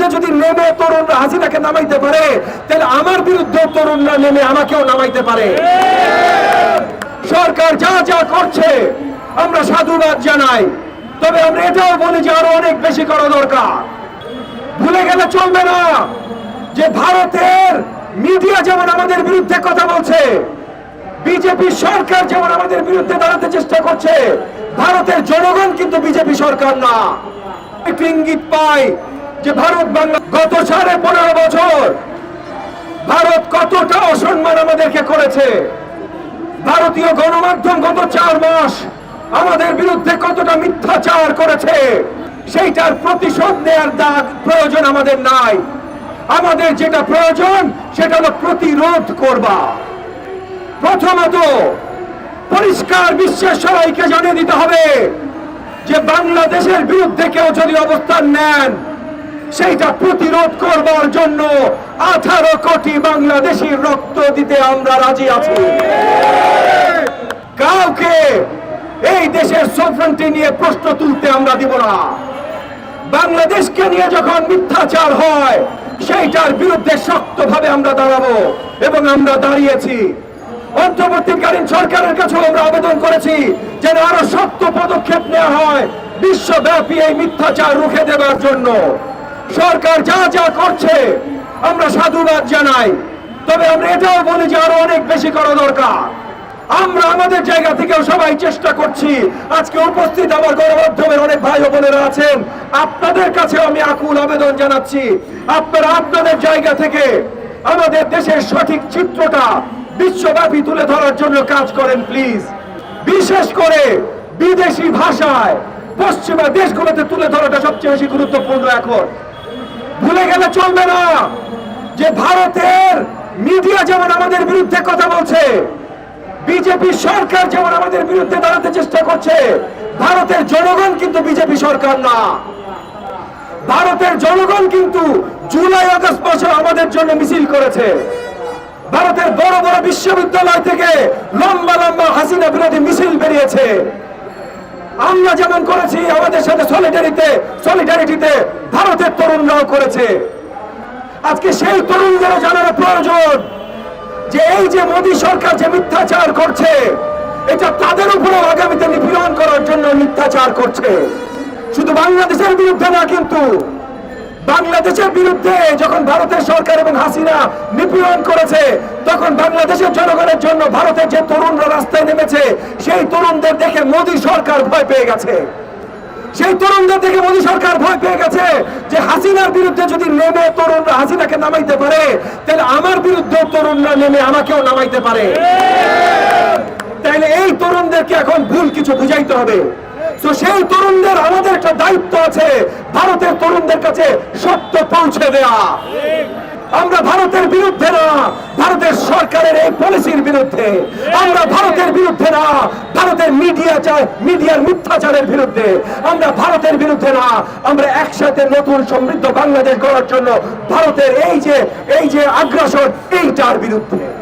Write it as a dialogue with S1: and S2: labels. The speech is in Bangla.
S1: বিরুদ্ধে যদি নেমে তরুণরা হাসিনাকে নামাইতে পারে, তাহলে আমার বিরুদ্ধে তরুণরা নেমে আমাকেও নামাইতে পারে। সরকার যা যা করছে আমরা সাধুবাদ জানাই, তবে আমরা এটাও বলি যে আরো অনেক বেশি করা দরকার। ভুলে গেলে চলবে না যে ভারতের মিডিয়া যেমন আমাদের বিরুদ্ধে কথা বলছে, বিজেপি সরকার যেমন আমাদের বিরুদ্ধে দাঁড়াতে চেষ্টা করছে, ভারতের জনগণ কিন্তু বিজেপি সরকার না। একটু ইঙ্গিত পাই যে ভারত বাংলা গত 15.5 বছর ভারত কতটা অসম্মান আমাদেরকে করেছে। ভারতীয় গণমাধ্যম গত 4 মাস আমাদের বিরুদ্ধে কতটা মিথ্যাচার করেছে, সেইটার প্রতিশোধ নেওয়ার প্রয়োজন আমাদের নাই। আমাদের যেটা প্রয়োজন সেটা হলো প্রতিরোধ করবা। প্রথমত পরিষ্কার বিশ্বের সবাইকে জানিয়ে দিতে হবে যে বাংলাদেশের বিরুদ্ধে কেউ যদি অবস্থান নেন, সেইটা প্রতিরোধ করবার জন্য 18 কোটি বাংলাদেশির রক্ত দিতে আমরা রাজি আছি। কাউকে এই দেশের সফরেনিটি নিয়ে প্রশ্ন তুলতে আমরা দিব না। বাংলাদেশকে নিয়ে যখন মিথ্যাচার হয়, সেইটার বিরুদ্ধে শক্তভাবে আমরা দাঁড়াবো এবং আমরা দাঁড়িয়েছি। অন্তর্বর্তীকালীন সরকারের কাছে আমরা আবেদন করেছি যেন আরো শক্ত পদক্ষেপ নেওয়া হয় বিশ্বব্যাপী এই মিথ্যাচার রুখে দেওয়ার জন্য। সরকার যা যা করছে আমরা সাধুবাদ জানাই, তবে আমরা এটাও বলি যে আরো অনেক বেশি করা দরকার। আমরা আমাদের জায়গা থেকেও সবাই চেষ্টা করছি। আজকে উপস্থিত আমার গণমাধ্যমের অনেক ভাই ও বোনেরা আছেন, আপনাদের কাছে আমি আকুল আবেদন জানাচ্ছি, আপনারা আপনাদের জায়গা থেকে আমাদের দেশের সঠিক চিত্রটা বিশ্বব্যাপী তুলে ধরার জন্য কাজ করেন প্লিজ। বিশেষ করে বিদেশি ভাষায় পশ্চিমা দেশগুলোতে তুলে ধরাটা সবচেয়ে বেশি গুরুত্বপূর্ণ। এখন ভুলে গেলে চলবে না যে ভারতের মিডিয়া যেমন আমাদের বিরুদ্ধে কথা বলছে, বিজেপি সরকার যেমন আমাদের বিরুদ্ধে দাঁড়াতে চেষ্টা করছে, ভারতের জনগণ কিন্তু বিজেপি সরকার না। ভারতের জনগণ কিন্তু জুলাই আগস্ট মাসে আমাদের জন্য মিছিল করেছে। ভারতের বড় বড় বিশ্ববিদ্যালয় থেকে লম্বা লম্বা হাসিনা বিরোধী মিছিল বেরিয়েছে। আমরা যেমন করেছি, আমাদের সাথে সলিডারিটিতে ভারতের তরুণরাও করেছে। আজকে সেই তরুণদেরও জানানো প্রয়োজন যে এই যে মোদী সরকার যে মিথ্যাচার করছে, এটা তাদের উপরেও আগামীতে নিপীড়ন করার জন্য মিথ্যাচার করছে। শুধু বাংলাদেশের বিরুদ্ধে না, কিন্তু বাংলাদেশের বিরুদ্ধে যখন ভারতের সরকার এবং হাসিনা নিপীড়ন করেছে, তখন বাংলাদেশের জনগণের জন্য ভারতের যে তরুণরা রাস্তায় নেমেছে, সেই তরুণদের দেখে মোদী সরকার ভয় পেয়ে গেছে। সেই তরুণদের দেখে মোদী সরকার ভয় পেয়ে গেছে যে হাসিনার বিরুদ্ধে যদি নেমে তরুণরা হাসিনাকে নামাইতে পারে, তাহলে আমার বিরুদ্ধে তরুণরা নেমে আমাকেও নামাইতে পারে। তাইলে এই তরুণদেরকে এখন ভুল কিছু বুঝাইতে হবে। তো সেই তরুণদের আমাদের একটা দায়িত্ব আছে, ভারতের তরুণদের কাছে সত্য পৌঁছে দেয়া। আমরা ভারতের বিরুদ্ধে না, ভারতের সরকারের এই পলিসির বিরুদ্ধে। আমরা ভারতের বিরুদ্ধে না, ভারতের মিডিয়ার মিথ্যাচারের বিরুদ্ধে। আমরা ভারতের বিরুদ্ধে না, আমরা একসাথে নতুন সমৃদ্ধ বাংলাদেশ গড়ার জন্য ভারতের এই যে আগ্রাসন, এইটার বিরুদ্ধে।